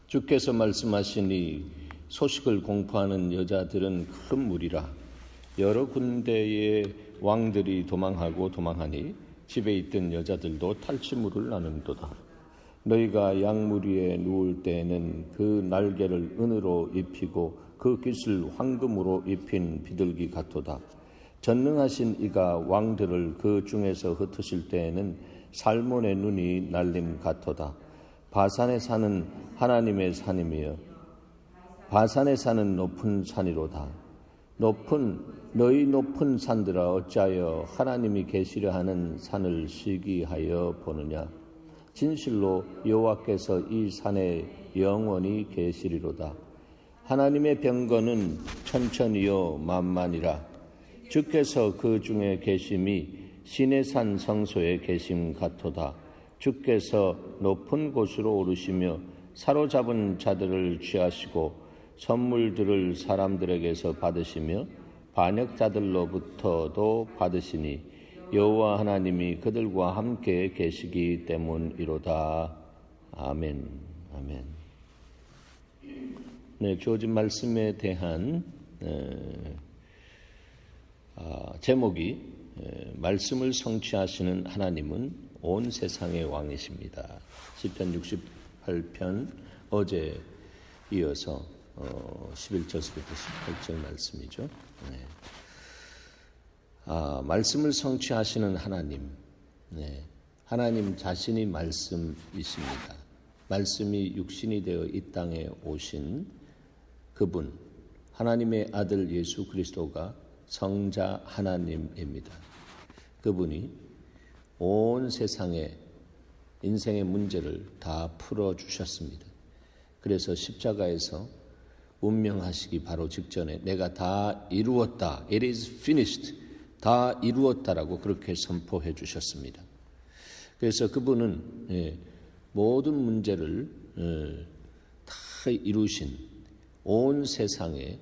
주께서 말씀하시니 소식을 공포하는 여자들은 큰 무리라. 여러 군데의 왕들이 도망하니 집에 있던 여자들도 탈취물을 나눈도다. 너희가 양무리에 누울 때에는 그 날개를 은으로 입히고 그 깃을 황금으로 입힌 비둘기 같도다. 전능하신 이가 왕들을 그 중에서 흩으실 때에는 살몬의 눈이 날림 같도다. 바산에 사는 하나님의 산이며 바산에 사는 높은 산이로다. 너희 높은 산들아 어찌하여 하나님이 계시려 하는 산을 시기하여 보느냐. 진실로 여호와께서 이 산에 영원히 계시리로다. 하나님의 병거는 천천히요 만만이라. 주께서 그 중에 계심이 시내산 성소에 계심 같도다. 주께서 높은 곳으로 오르시며 사로잡은 자들을 취하시고 선물들을 사람들에게서 받으시며 반역자들로부터도 받으시니 여호와 하나님이 그들과 함께 계시기 때문이로다. 아멘. 아멘. 네, 주어진 말씀에 대한 제목이 말씀을 성취하시는 하나님은 온 세상의 왕이십니다. 시편 68편 어제 이어서 11절부터 18절 말씀이죠. 네. 말씀을 성취하시는 하나님, 네. 하나님 자신이 말씀이십니다. 말씀이 육신이 되어 이 땅에 오신 그분, 하나님의 아들 예수 그리스도가 성자 하나님입니다. 그분이 온 세상의 인생의 문제를 다 풀어주셨습니다. 그래서 십자가에서 운명하시기 바로 직전에 내가 다 이루었다. It is finished. 다 이루었다라고 그렇게 선포해 주셨습니다. 그래서 그분은 모든 문제를 다 이루신 온 세상의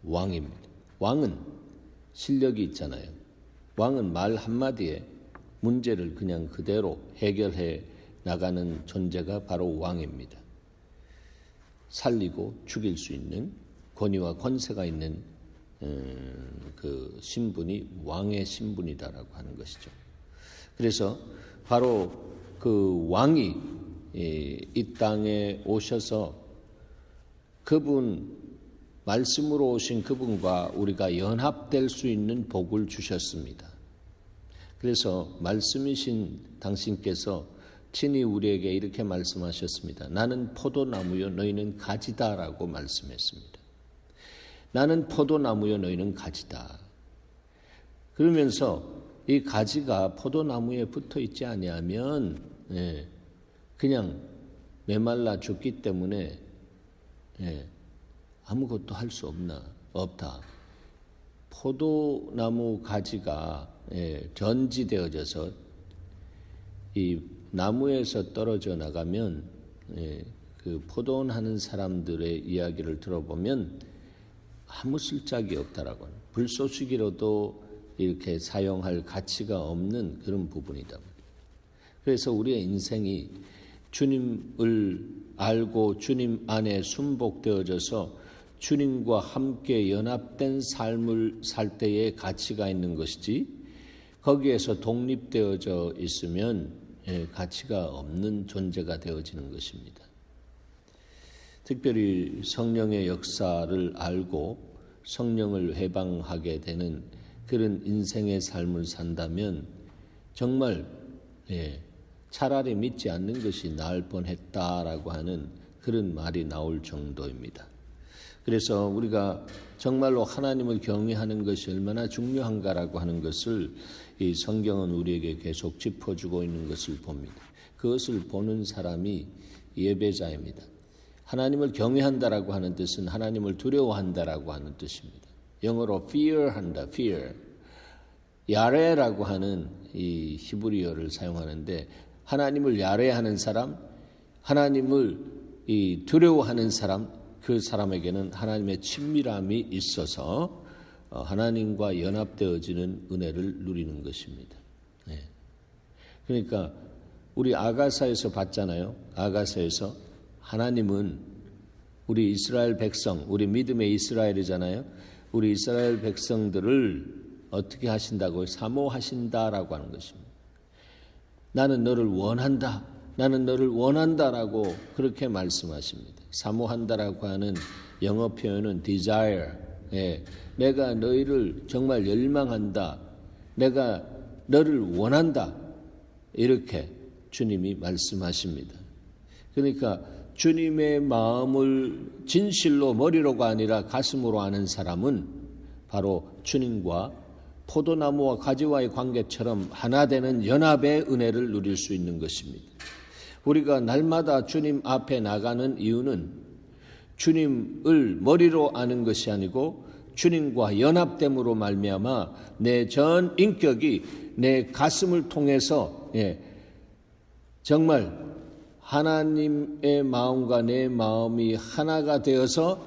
왕입니다. 왕은 실력이 있잖아요. 왕은 말 한마디에 문제를 그냥 그대로 해결해 나가는 존재가 바로 왕입니다. 살리고 죽일 수 있는 권위와 권세가 있는 그 신분이 왕의 신분이다라고 하는 것이죠. 그래서 바로 그 왕이 이 땅에 오셔서 그분 말씀으로 오신 그분과 우리가 연합될 수 있는 복을 주셨습니다. 그래서 말씀이신 당신께서 친히 우리에게 이렇게 말씀하셨습니다. 나는 포도나무요 너희는 가지다라고 말씀했습니다. 나는 포도나무요 너희는 가지다. 그러면서 이 가지가 포도나무에 붙어 있지 아니하면 그냥 메말라 죽기 때문에 아무것도 할 수 없다. 포도나무 가지가 전지되어져서 이 나무에서 떨어져 나가면 그 포도원 하는 사람들의 이야기를 들어보면 아무 쓸짝이 없다라고 하는, 불쏘시개로도 이렇게 사용할 가치가 없는 그런 부분이다. 그래서 우리의 인생이 주님을 알고 주님 안에 순복되어져서 주님과 함께 연합된 삶을 살 때에 가치가 있는 것이지 거기에서 독립되어져 있으면 가치가 없는 존재가 되어지는 것입니다. 특별히 성령의 역사를 알고 성령을 회방하게 되는 그런 인생의 삶을 산다면 정말 차라리 믿지 않는 것이 나을 뻔했다라고 하는 그런 말이 나올 정도입니다. 그래서 우리가 정말로 하나님을 경외하는 것이 얼마나 중요한가라고 하는 것을 이 성경은 우리에게 계속 짚어주고 있는 것을 봅니다. 그것을 보는 사람이 예배자입니다. 하나님을 경외한다라고 하는 뜻은 하나님을 두려워한다라고 하는 뜻입니다. 영어로 fear한다, fear. 야레라고 하는 이 히브리어를 사용하는데 하나님을 야레하는 사람, 하나님을 이 두려워하는 사람, 그 사람에게는 하나님의 친밀함이 있어서 하나님과 연합되어지는 은혜를 누리는 것입니다. 그러니까 우리 아가사에서 봤잖아요. 아가사에서 하나님은 우리 이스라엘 백성, 우리 믿음의 이스라엘이잖아요. 우리 이스라엘 백성들을 어떻게 하신다고요? 사모하신다라고 하는 것입니다. 나는 너를 원한다. 나는 너를 원한다라고 그렇게 말씀하십니다. 사모한다라고 하는 영어 표현은 desire. 예, 내가 너희를 정말 열망한다. 내가 너를 원한다. 이렇게 주님이 말씀하십니다. 그러니까 주님의 마음을 진실로 머리로가 아니라 가슴으로 아는 사람은 바로 주님과 포도나무와 가지와의 관계처럼 하나 되는 연합의 은혜를 누릴 수 있는 것입니다. 우리가 날마다 주님 앞에 나가는 이유는 주님을 머리로 아는 것이 아니고 주님과 연합됨으로 말미암아 내 전 인격이 내 가슴을 통해서 정말 하나님의 마음과 내 마음이 하나가 되어서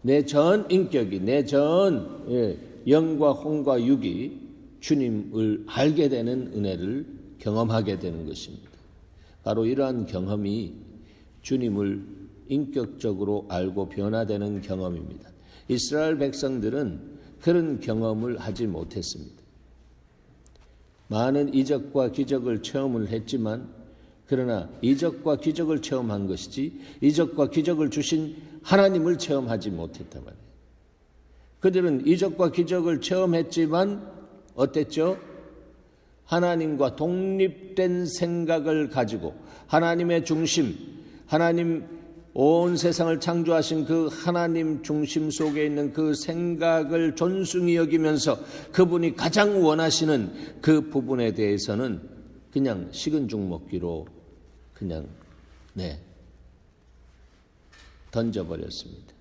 내 전 인격이 내 전 영과 혼과 육이 주님을 알게 되는 은혜를 경험하게 되는 것입니다. 바로 이러한 경험이 주님을 인격적으로 알고 변화되는 경험입니다. 이스라엘 백성들은 그런 경험을 하지 못했습니다. 많은 이적과 기적을 체험을 했지만 그러나 이적과 기적을 체험한 것이지 이적과 기적을 주신 하나님을 체험하지 못했단 말이에요. 그들은 이적과 기적을 체험했지만 어땠죠? 하나님과 독립된 생각을 가지고 하나님의 중심, 하나님 온 세상을 창조하신 그 하나님 중심 속에 있는 그 생각을 존중히 여기면서 그분이 가장 원하시는 그 부분에 대해서는 그냥 식은 죽 먹기로 그냥 던져버렸습니다.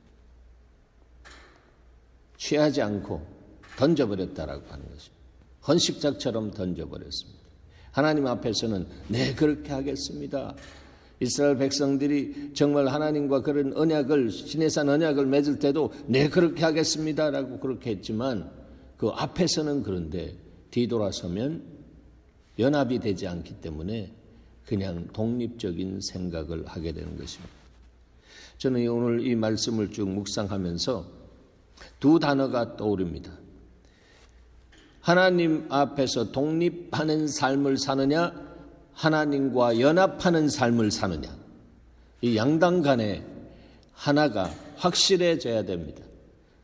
취하지 않고 던져버렸다라고 하는 것입니다. 헌식자처럼 던져버렸습니다. 하나님 앞에서는 네 그렇게 하겠습니다. 이스라엘 백성들이 정말 하나님과 그런 언약을 시내산 언약을 맺을 때도 네 그렇게 하겠습니다라고 그렇게 했지만 그 앞에서는 그런데 뒤돌아서면 연합이 되지 않기 때문에 그냥 독립적인 생각을 하게 되는 것입니다. 저는 오늘 이 말씀을 쭉 묵상하면서 두 단어가 떠오릅니다. 하나님 앞에서 독립하는 삶을 사느냐 하나님과 연합하는 삶을 사느냐 이 양당 간에 하나가 확실해져야 됩니다.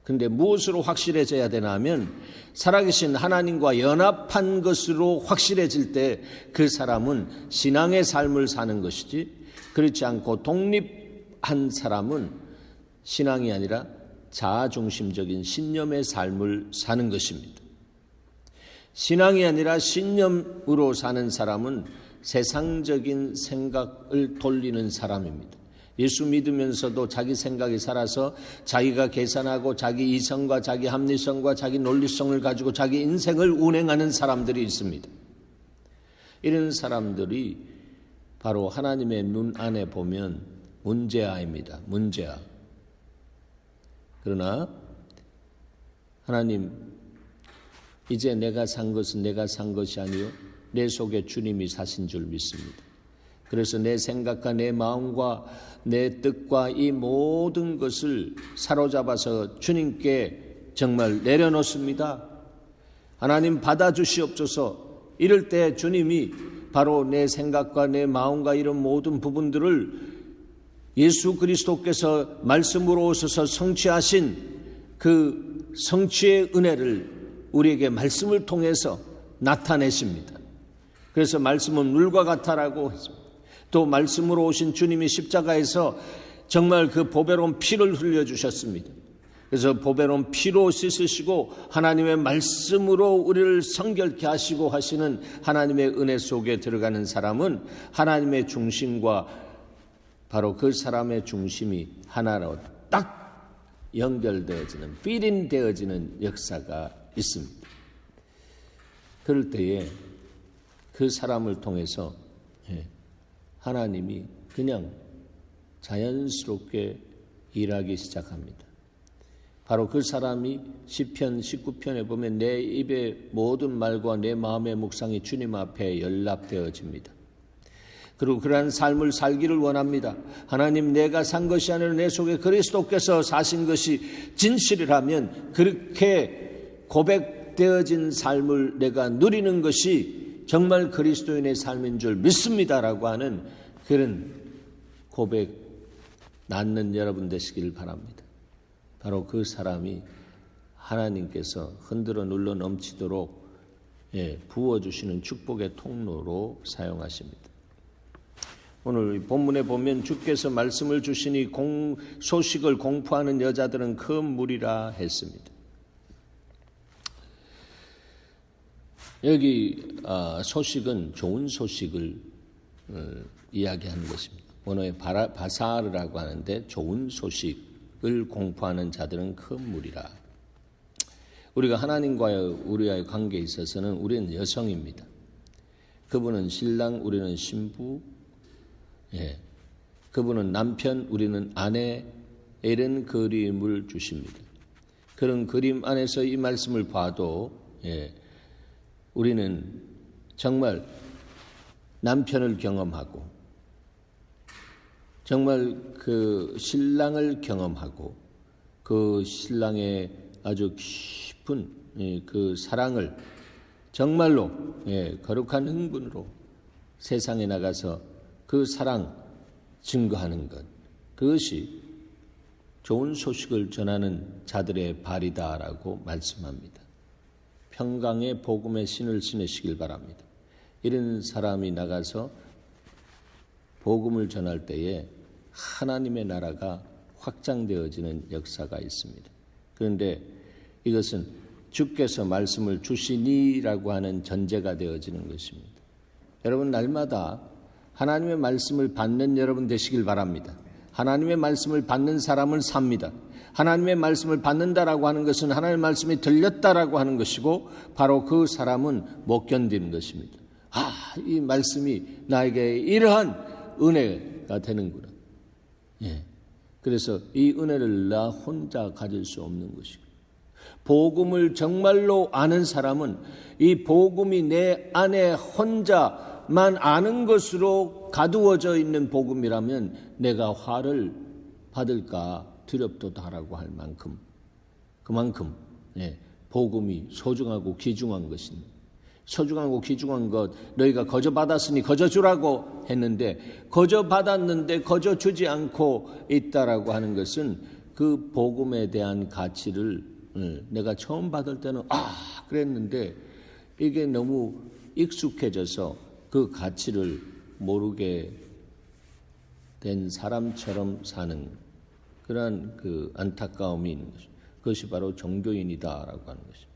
그런데 무엇으로 확실해져야 되나 하면 살아계신 하나님과 연합한 것으로 확실해질 때 그 사람은 신앙의 삶을 사는 것이지 그렇지 않고 독립한 사람은 신앙이 아니라 자아중심적인 신념의 삶을 사는 것입니다. 신앙이 아니라 신념으로 사는 사람은 세상적인 생각을 돌리는 사람입니다. 예수 믿으면서도 자기 생각이 살아서 자기가 계산하고 자기 이성과 자기 합리성과 자기 논리성을 가지고 자기 인생을 운행하는 사람들이 있습니다. 이런 사람들이 바로 하나님의 눈 안에 보면 문제아입니다. 문제아. 그러나 하나님 이제 내가 산 것은 내가 산 것이 아니요 내 속에 주님이 사신 줄 믿습니다. 그래서 내 생각과 내 마음과 내 뜻과 이 모든 것을 사로잡아서 주님께 정말 내려놓습니다. 하나님 받아주시옵소서. 이럴 때 주님이 바로 내 생각과 내 마음과 이런 모든 부분들을 예수 그리스도께서 말씀으로 오셔서 성취하신 그 성취의 은혜를 우리에게 말씀을 통해서 나타내십니다. 그래서 말씀은 물과 같아라고 했습니다. 또 말씀으로 오신 주님이 십자가에서 정말 그 보배로운 피를 흘려주셨습니다. 그래서 보배로운 피로 씻으시고 하나님의 말씀으로 우리를 성결케 하시고 하시는 하나님의 은혜 속에 들어가는 사람은 하나님의 중심과 바로 그 사람의 중심이 하나로 딱 연결되어지는 필인되어지는 역사가 있습니다. 그럴 때에 그 사람을 통해서 하나님이 그냥 자연스럽게 일하기 시작합니다. 바로 그 사람이 시편 19편에 보면 내 입의 모든 말과 내 마음의 묵상이 주님 앞에 연락되어집니다. 그리고 그러한 삶을 살기를 원합니다. 하나님, 내가 산 것이 아니라 내 속에 그리스도께서 사신 것이 진실이라면 그렇게 고백되어진 삶을 내가 누리는 것이 정말 그리스도인의 삶인 줄 믿습니다라고 하는 그런 고백 낳는 여러분 되시길 바랍니다. 바로 그 사람이 하나님께서 흔들어 눌러 넘치도록 부어주시는 축복의 통로로 사용하십니다. 오늘 본문에 보면 주께서 말씀을 주시니 소식을 공포하는 여자들은 큰 무리라 했습니다. 여기 소식은 좋은 소식을 이야기하는 것입니다. 원어에 바사르라고 하는데 좋은 소식을 공포하는 자들은 큰 무리라. 우리가 하나님과의 우리와의 관계에 있어서는 우리는 여성입니다. 그분은 신랑, 우리는 신부, 그분은 남편, 우리는 아내, 이런 그림을 주십니다. 그런 그림 안에서 이 말씀을 봐도 우리는 정말 남편을 경험하고 정말 그 신랑을 경험하고 그 신랑의 아주 깊은 그 사랑을 정말로 거룩한 흥분으로 세상에 나가서 그 사랑 증거하는 것, 그것이 좋은 소식을 전하는 자들의 발이다라고 말씀합니다. 평강의 복음의 신을 신으시길 바랍니다. 이런 사람이 나가서 복음을 전할 때에 하나님의 나라가 확장되어지는 역사가 있습니다. 그런데 이것은 주께서 말씀을 주시니라고 하는 전제가 되어지는 것입니다. 여러분, 날마다 하나님의 말씀을 받는 여러분 되시길 바랍니다. 하나님의 말씀을 받는 사람을 삽니다. 하나님의 말씀을 받는다라고 하는 것은 하나님의 말씀이 들렸다라고 하는 것이고 바로 그 사람은 못 견디는 것입니다. 이 말씀이 나에게 이러한 은혜가 되는구나. 그래서 이 은혜를 나 혼자 가질 수 없는 것이고 복음을 정말로 아는 사람은 이 복음이 내 안에 혼자만 아는 것으로 가두어져 있는 복음이라면 내가 화를 받을까 두렵도다라고 할 만큼 그만큼 복음이 소중하고 귀중한 것입니다. 소중하고 귀중한 것 너희가 거저 받았으니 거저 주라고 했는데 거저 받았는데 거저 주지 않고 있다라고 하는 것은 그 복음에 대한 가치를 내가 처음 받을 때는 그랬는데 이게 너무 익숙해져서 그 가치를 모르게 된 사람처럼 사는 그러한 그 안타까움이 있는 것입니다. 그것이 바로 종교인이다라고 하는 것입니다.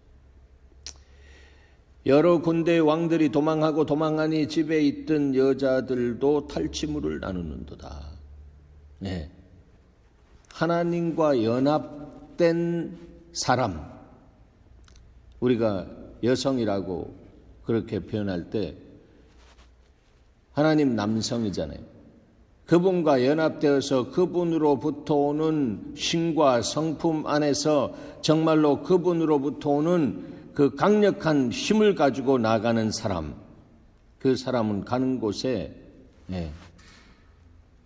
여러 군대의 왕들이 도망하고 도망하니 집에 있던 여자들도 탈취물을 나누는도다. 하나님과 연합된 사람, 우리가 여성이라고 그렇게 표현할 때 하나님 남성이잖아요. 그분과 연합되어서 그분으로부터 오는 신과 성품 안에서 정말로 그분으로부터 오는 그 강력한 힘을 가지고 나가는 사람, 그 사람은 가는 곳에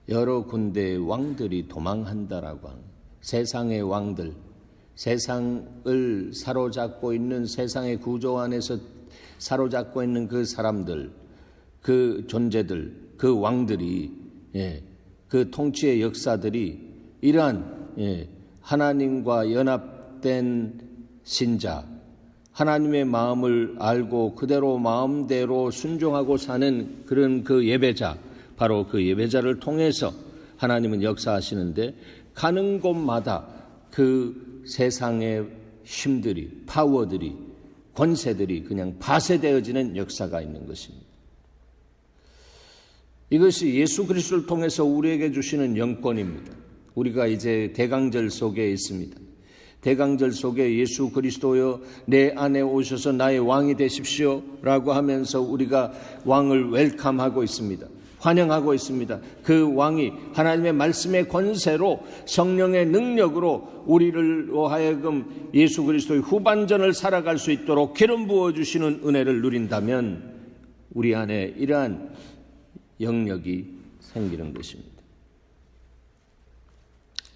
여러 군데의 왕들이 도망한다라고 하는 세상의 왕들, 세상을 사로잡고 있는 세상의 구조 안에서 사로잡고 있는 그 사람들, 그 존재들, 그 왕들이 그 통치의 역사들이 이러한 하나님과 연합된 신자, 하나님의 마음을 알고 그대로 마음대로 순종하고 사는 그런 그 예배자, 바로 그 예배자를 통해서 하나님은 역사하시는데 가는 곳마다 그 세상의 힘들이, 파워들이, 권세들이 그냥 파쇄되어지는 역사가 있는 것입니다. 이것이 예수 그리스도를 통해서 우리에게 주시는 영권입니다. 우리가 이제 대강절 속에 있습니다. 대강절 속에 예수 그리스도여 내 안에 오셔서 나의 왕이 되십시오 라고 하면서 우리가 왕을 웰컴하고 있습니다. 환영하고 있습니다. 그 왕이 하나님의 말씀의 권세로 성령의 능력으로 우리를 하여금 예수 그리스도의 후반전을 살아갈 수 있도록 기름 부어주시는 은혜를 누린다면 우리 안에 이러한 영역이 생기는 것입니다.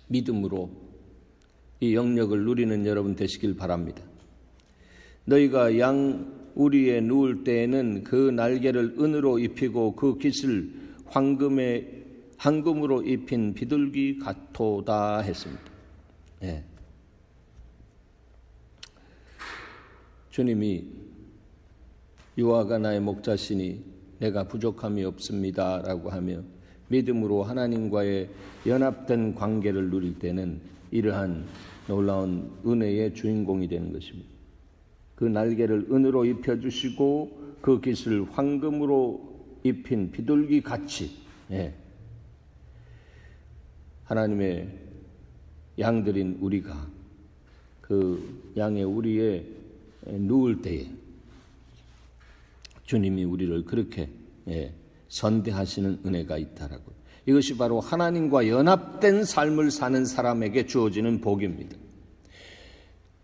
믿음으로 이 영역을 누리는 여러분 되시길 바랍니다. 너희가 양 우리에 누울 때에는 그 날개를 은으로 입히고 그 깃을 황금으로 입힌 비둘기 같도다 했습니다. 예. 주님이 여호와가 나의 목자시니 내가 부족함이 없습니다 라고 하며 믿음으로 하나님과의 연합된 관계를 누릴 때는 이러한 놀라운 은혜의 주인공이 되는 것입니다. 그 날개를 은으로 입혀주시고 그 깃을 황금으로 입힌 비둘기 같이, 예. 하나님의 양들인 우리가 그 양의 우리에 누울 때에 주님이 우리를 그렇게, 예, 선대하시는 은혜가 있다라고. 이것이 바로 하나님과 연합된 삶을 사는 사람에게 주어지는 복입니다.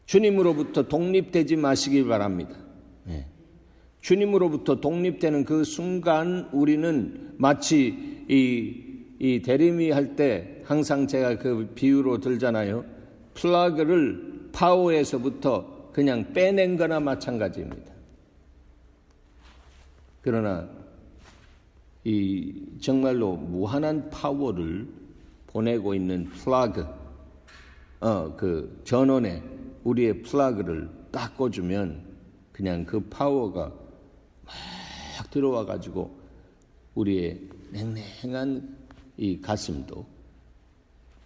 주님으로부터 독립되지 마시기 바랍니다. 네. 주님으로부터 독립되는 그 순간 우리는 마치 이 대리미 할 때 항상 제가 그 비유로 들잖아요. 플러그를 파워에서부터 그냥 빼낸 거나 마찬가지입니다. 그러나 이 정말로 무한한 파워를 보내고 있는 플러그, 그 전원에 우리의 플러그를 딱 꽂으면 그냥 그 파워가 막 들어와 가지고 우리의 냉랭한 이 가슴도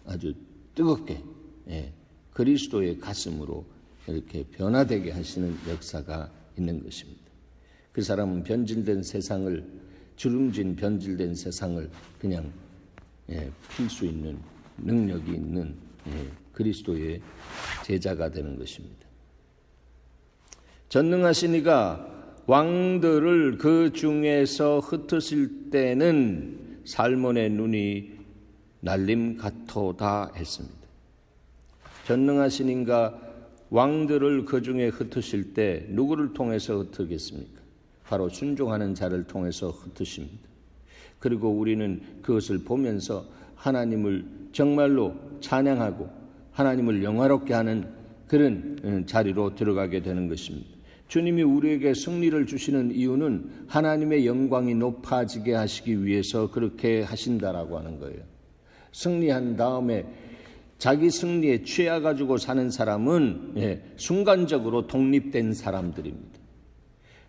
아주 뜨겁게, 예, 그리스도의 가슴으로 이렇게 변화되게 하시는 역사가 있는 것입니다. 그 사람은 변질된 세상을, 주름진 변질된 세상을 그냥, 예, 필 수 있는 능력이 있는, 예, 그리스도의 제자가 되는 것입니다. 전능하신 이가 왕들을 그 중에서 흩으실 때는 살몬의 눈이 날림 같도다 했습니다. 전능하신 이가 왕들을 그 중에 흩으실 때 누구를 통해서 흩으겠습니까? 바로 순종하는 자를 통해서 흩으십니다. 그리고 우리는 그것을 보면서 하나님을 정말로 찬양하고 하나님을 영화롭게 하는 그런 자리로 들어가게 되는 것입니다. 주님이 우리에게 승리를 주시는 이유는 하나님의 영광이 높아지게 하시기 위해서 그렇게 하신다라고 하는 거예요. 승리한 다음에 자기 승리에 취해가지고 사는 사람은, 예, 순간적으로 독립된 사람들입니다.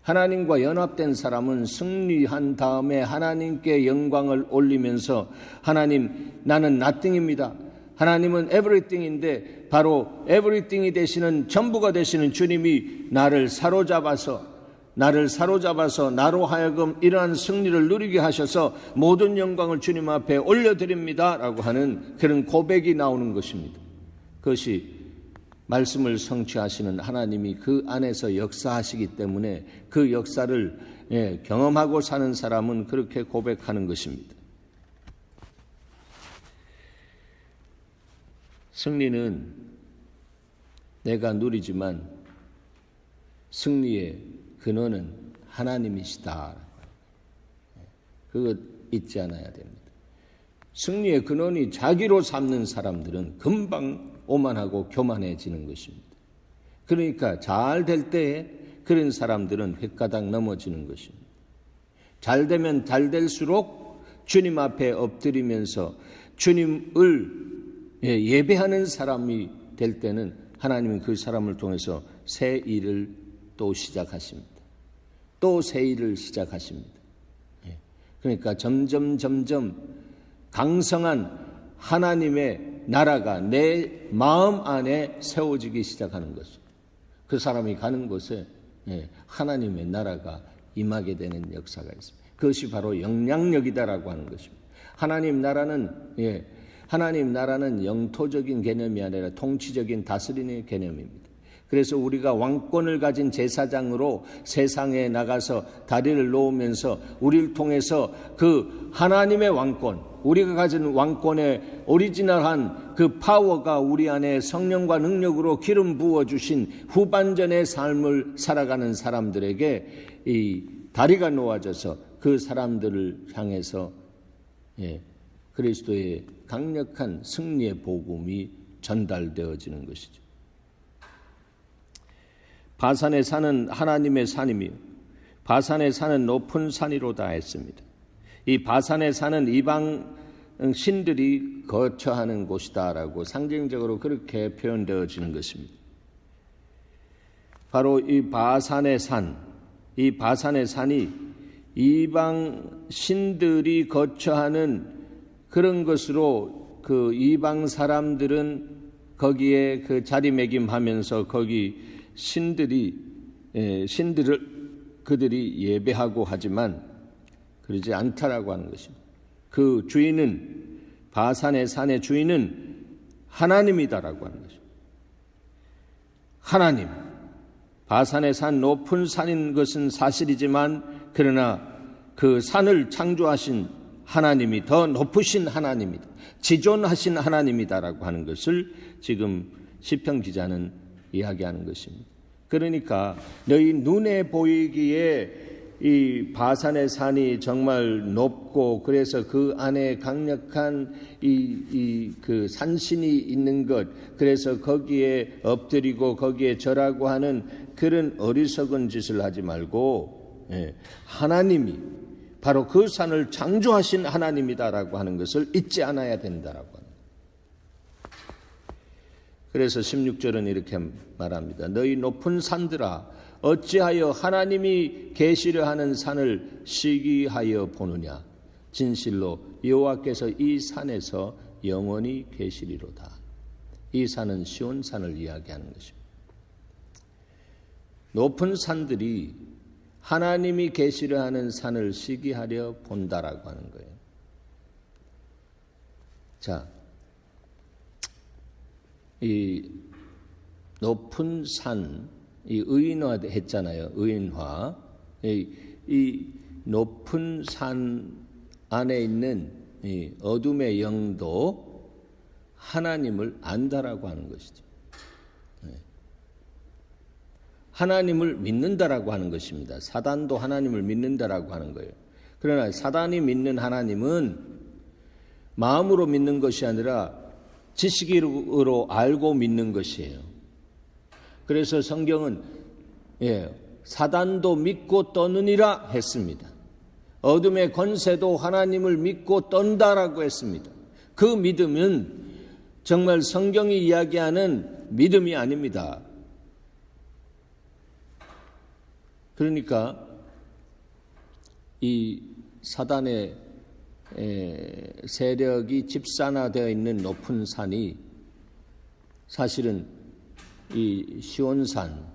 하나님과 연합된 사람은 승리한 다음에 하나님께 영광을 올리면서 나는 nothing입니다. 하나님은 everything인데 바로 everything이 되시는, 전부가 되시는 주님이 나를 사로잡아서 나로 하여금 이러한 승리를 누리게 하셔서 모든 영광을 주님 앞에 올려드립니다 라고 하는 그런 고백이 나오는 것입니다. 그것이 말씀을 성취하시는 하나님이 그 안에서 역사하시기 때문에 그 역사를, 예, 경험하고 사는 사람은 그렇게 고백하는 것입니다. 승리는 내가 누리지만 승리의 근원은 하나님이시다. 그거 잊지 않아야 됩니다. 승리의 근원이 자기로 삼는 사람들은 금방 오만하고 교만해지는 것입니다. 그러니까 잘 될 때에 그런 사람들은 획가닥 넘어지는 것입니다. 잘 되면 잘 될수록 주님 앞에 엎드리면서 주님을, 예, 예배하는 사람이 될 때는 하나님은 그 사람을 통해서 새 일을 또 시작하십니다. 또 새 일을 시작하십니다. 예. 그러니까 점점 강성한 하나님의 나라가 내 마음 안에 세워지기 시작하는 것입니다. 그 사람이 가는 곳에, 예, 하나님의 나라가 임하게 되는 역사가 있습니다. 그것이 바로 영향력이다라고 하는 것입니다. 하나님 나라는 영토적인 개념이 아니라 통치적인 다스리는 개념입니다. 그래서 우리가 왕권을 가진 제사장으로 세상에 나가서 다리를 놓으면서 우리를 통해서 그 하나님의 왕권, 우리가 가진 왕권의 오리지널한 그 파워가 우리 안에 성령과 능력으로 기름 부어주신 후반전의 삶을 살아가는 사람들에게 이 다리가 놓아져서 그 사람들을 향해서 그리스도의 강력한 승리의 복음이 전달되어지는 것이죠. 바산의 산은 하나님의 산이며 바산의 산은 높은 산이로다 했습니다. 이 바산의 산은 이방 신들이 거처하는 곳이다라고 상징적으로 그렇게 표현되어지는 것입니다. 바로 이 바산의 산, 이 바산의 산이 이방 신들이 거처하는 그런 것으로 그 이방 사람들은 거기에 그 자리매김하면서 거기 신들을 그들이 예배하고 하지만 그러지 않다라고 하는 것입니다. 그 주인은 바산의 산의 주인은 하나님이다라고 하는 것입니다. 하나님, 바산의 산 높은 산인 것은 사실이지만 그러나 그 산을 창조하신 하나님이 더 높으신 하나님이다. 지존하신 하나님이다라고 하는 것을 지금 시편 기자는 이야기하는 것입니다. 그러니까 너희 눈에 보이기에 이 바산의 산이 정말 높고 그래서 그 안에 강력한 그 산신이 있는 것, 그래서 거기에 엎드리고 거기에 절하고 하는 그런 어리석은 짓을 하지 말고 하나님이 바로 그 산을 창조하신 하나님이다라고 하는 것을 잊지 않아야 된다라고 합니다. 그래서 16절은 이렇게 말합니다. 너희 높은 산들아 어찌하여 하나님이 계시려 하는 산을 시기하여 보느냐. 진실로 여호와께서 이 산에서 영원히 계시리로다. 이 산은 시온산을 이야기하는 것입니다. 높은 산들이 하나님이 계시려 하는 산을 시기하려 본다라고 하는 거예요. 자, 이 높은 산, 이 의인화 했잖아요. 의인화. 이 높은 산 안에 있는 이 어둠의 영도 하나님을 안다라고 하는 것이죠. 하나님을 믿는다라고 하는 것입니다. 사단도 하나님을 믿는다라고 하는 거예요. 그러나 사단이 믿는 하나님은 마음으로 믿는 것이 아니라 지식으로 알고 믿는 것이에요. 그래서 성경은 사단도 믿고 떠느니라 했습니다. 어둠의 권세도 하나님을 믿고 떤다라고 했습니다. 그 믿음은 정말 성경이 이야기하는 믿음이 아닙니다. 그러니까 이 사단의 세력이 집산화되어 있는 높은 산이 사실은 이 시온산,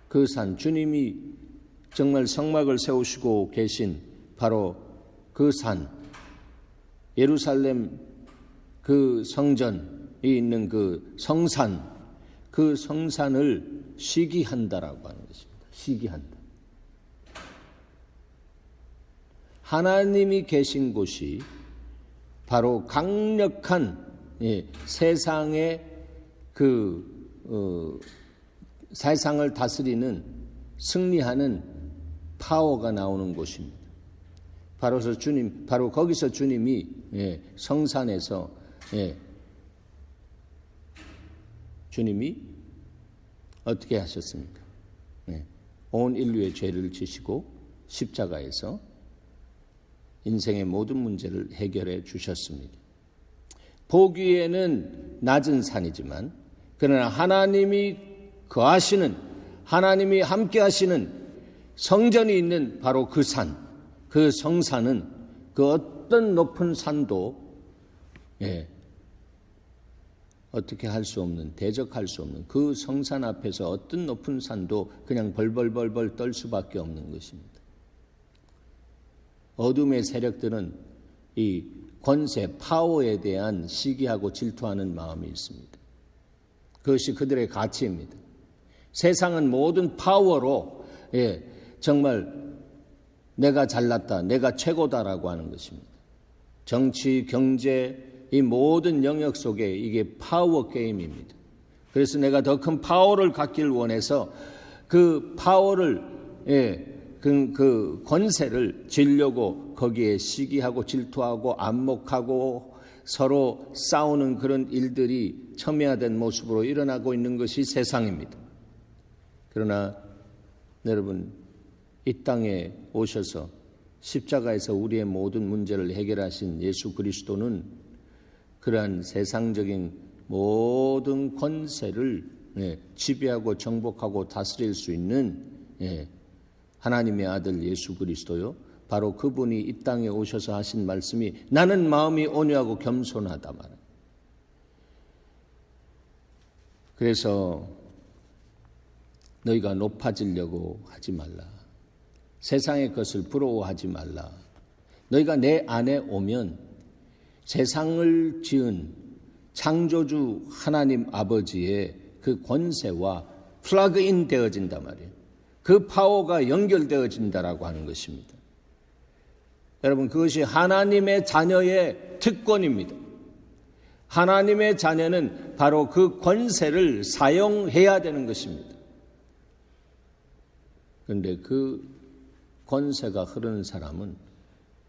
그 산, 주님이 정말 성막을 세우시고 계신 바로 그 산, 예루살렘 그 성전이 있는 그 성산, 그 성산을 시기한다라고 하는 것입니다. 시기한다. 하나님이 계신 곳이 바로 강력한 세상의 세상을 다스리는 승리하는 파워가 나오는 곳입니다. 바로 거기서 주님이 성산에서 주님이 어떻게 하셨습니까? 온 인류의 죄를 지시고 십자가에서 인생의 모든 문제를 해결해 주셨습니다. 보기에는 낮은 산이지만 그러나 하나님이 거하시는, 하나님이 함께 하시는 성전이 있는 바로 그 산, 그 성산은 그 어떤 높은 산도 어떻게 할 수 없는, 대적할 수 없는 그 성산 앞에서 어떤 높은 산도 그냥 벌벌벌벌 떨 수밖에 없는 것입니다. 어둠의 세력들은 이 권세, 파워에 대한 시기하고 질투하는 마음이 있습니다. 그것이 그들의 가치입니다. 세상은 모든 파워로 정말 내가 잘났다, 내가 최고다라고 하는 것입니다. 정치, 경제, 이 모든 영역 속에 이게 파워 게임입니다. 그래서 내가 더 큰 파워를 갖길 원해서 그 파워를 그 권세를 쥐려고 거기에 시기하고 질투하고 안목하고 서로 싸우는 그런 일들이 첨예화된 모습으로 일어나고 있는 것이 세상입니다. 그러나 여러분, 이 땅에 오셔서 십자가에서 우리의 모든 문제를 해결하신 예수 그리스도는 그러한 세상적인 모든 권세를 지배하고 정복하고 다스릴 수 있는 하나님의 아들 예수 그리스도요. 바로 그분이 이 땅에 오셔서 하신 말씀이 나는 마음이 온유하고 겸손하다 말이에요. 그래서 너희가 높아지려고 하지 말라. 세상의 것을 부러워하지 말라. 너희가 내 안에 오면 세상을 지은 창조주 하나님 아버지의 그 권세와 플러그인 되어진단 말이에요. 그 파워가 연결되어진다라고 하는 것입니다. 여러분, 그것이 하나님의 자녀의 특권입니다. 하나님의 자녀는 바로 그 권세를 사용해야 되는 것입니다. 그런데 그 권세가 흐르는 사람은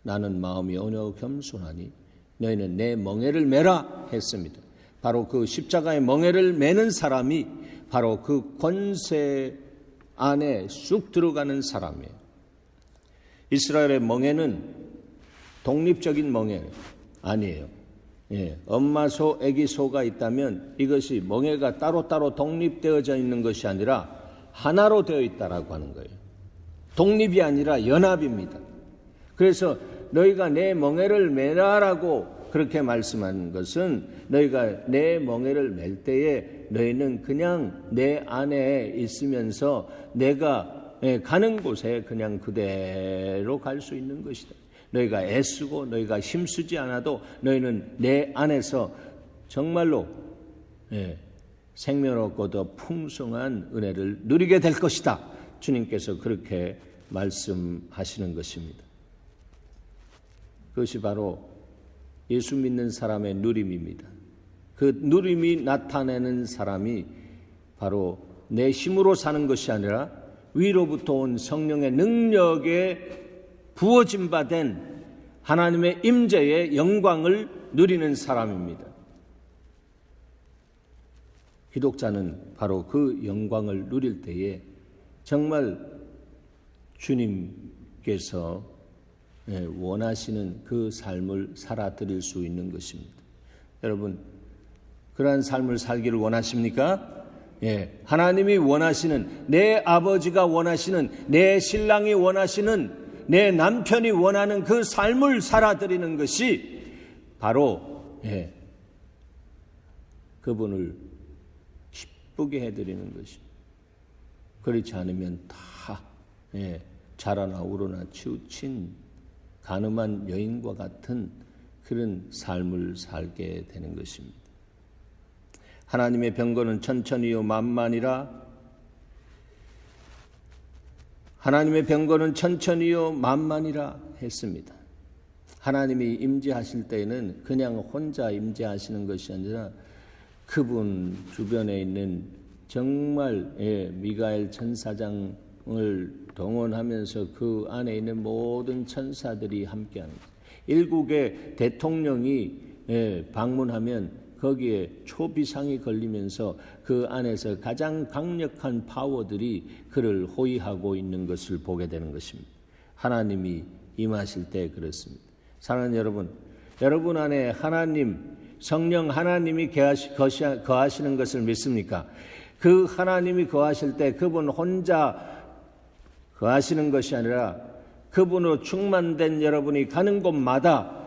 나는 마음이 온유하고 겸손하니 너희는 내 멍에를 매라 했습니다. 바로 그 십자가의 멍에를 매는 사람이 바로 그 권세 안에 쑥 들어가는 사람이에요. 이스라엘의 멍에는 독립적인 멍에 아니에요. 엄마 소, 아기 소가 있다면 이것이 멍에가 따로따로 독립되어져 있는 것이 아니라 하나로 되어 있다라고 하는 거예요. 독립이 아니라 연합입니다. 그래서 너희가 내 멍에를 매라라고 그렇게 말씀한 것은 너희가 내 멍에를 맬 때에 너희는 그냥 내 안에 있으면서 내가 가는 곳에 그냥 그대로 갈 수 있는 것이다. 너희가 애쓰고 너희가 힘쓰지 않아도 너희는 내 안에서 정말로 생명 없고 더 풍성한 은혜를 누리게 될 것이다. 주님께서 그렇게 말씀하시는 것입니다. 그것이 바로 예수 믿는 사람의 누림입니다. 그 누림이 나타내는 사람이 바로 내 힘으로 사는 것이 아니라 위로부터 온 성령의 능력에 부어진 바 된 하나님의 임재의 영광을 누리는 사람입니다. 기독자는 바로 그 영광을 누릴 때에 정말 주님께서 원하시는 그 삶을 살아드릴 수 있는 것입니다. 여러분, 그러한 삶을 살기를 원하십니까? 하나님이 원하시는, 내 아버지가 원하시는, 내 신랑이 원하시는, 내 남편이 원하는 그 삶을 살아드리는 것이 바로 그분을 기쁘게 해드리는 것입니다. 그렇지 않으면 다 자라나 우러나 치우친 가늠한 여인과 같은 그런 삶을 살게 되는 것입니다. 하나님의 병거는 천천히요 만만이라. 하나님의 병거는 천천히요 만만이라 했습니다. 하나님이 임재하실 때에는 그냥 혼자 임재하시는 것이 아니라 그분 주변에 있는 정말 미가엘 천사장을 동원하면서 그 안에 있는 모든 천사들이 함께하는 거예요. 일국의 대통령이 방문하면 거기에 초비상이 걸리면서 그 안에서 가장 강력한 파워들이 그를 호위하고 있는 것을 보게 되는 것입니다. 하나님이 임하실 때 그렇습니다. 사랑하는 여러분, 여러분 안에 하나님, 성령 하나님이 거하시는 것을 믿습니까? 그 하나님이 거하실 때 그분 혼자 거하시는 것이 아니라 그분으로 충만된 여러분이 가는 곳마다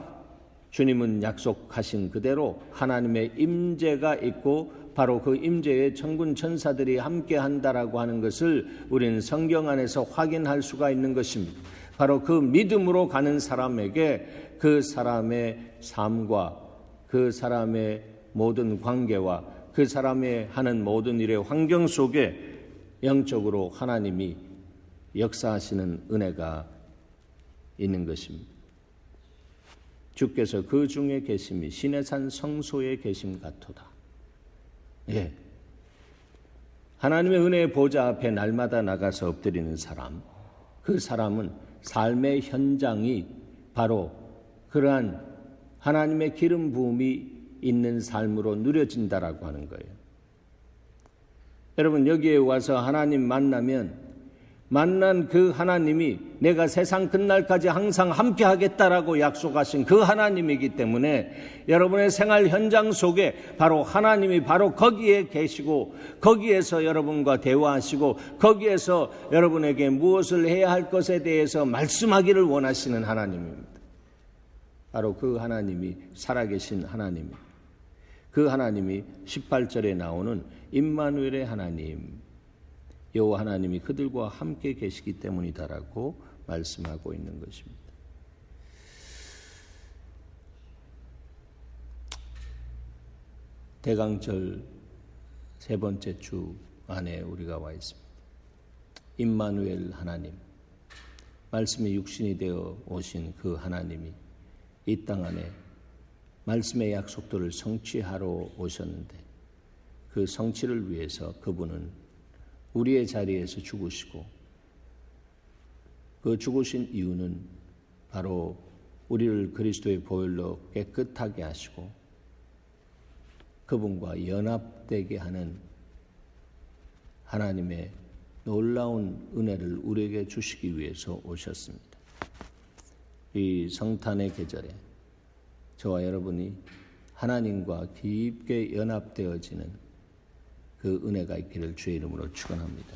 주님은 약속하신 그대로 하나님의 임재가 있고 바로 그 임재에 천군 천사들이 함께 한다라고 하는 것을 우리는 성경 안에서 확인할 수가 있는 것입니다. 바로 그 믿음으로 가는 사람에게 그 사람의 삶과 그 사람의 모든 관계와 그 사람의 하는 모든 일의 환경 속에 영적으로 하나님이 역사하시는 은혜가 있는 것입니다. 주께서 그 중에 계심이 시내산 성소에 계심 같도다. 하나님의 은혜의 보좌 앞에 날마다 나가서 엎드리는 사람, 그 사람은 삶의 현장이 바로 그러한 하나님의 기름 부음이 있는 삶으로 누려진다라고 하는 거예요. 여러분, 여기에 와서 하나님 만난 그 하나님이 내가 세상 끝날까지 항상 함께 하겠다라고 약속하신 그 하나님이기 때문에 여러분의 생활 현장 속에 바로 하나님이 바로 거기에 계시고 거기에서 여러분과 대화하시고 거기에서 여러분에게 무엇을 해야 할 것에 대해서 말씀하기를 원하시는 하나님입니다. 바로 그 하나님이 살아계신 하나님입니다. 그 하나님이 18절에 나오는 임마누엘의 하나님, 여호와 하나님이 그들과 함께 계시기 때문이다라고 말씀하고 있는 것입니다. 대강절 세 번째 주 안에 우리가 와 있습니다. 임마누엘 하나님, 말씀이 육신이 되어 오신 그 하나님이 이 땅 안에 말씀의 약속들을 성취하러 오셨는데 그 성취를 위해서 그분은 우리의 자리에서 죽으시고 그 죽으신 이유는 바로 우리를 그리스도의 보혈로 깨끗하게 하시고 그분과 연합되게 하는 하나님의 놀라운 은혜를 우리에게 주시기 위해서 오셨습니다. 이 성탄의 계절에 저와 여러분이 하나님과 깊게 연합되어지는 그 은혜가 있기를 주의 이름으로 축원합니다.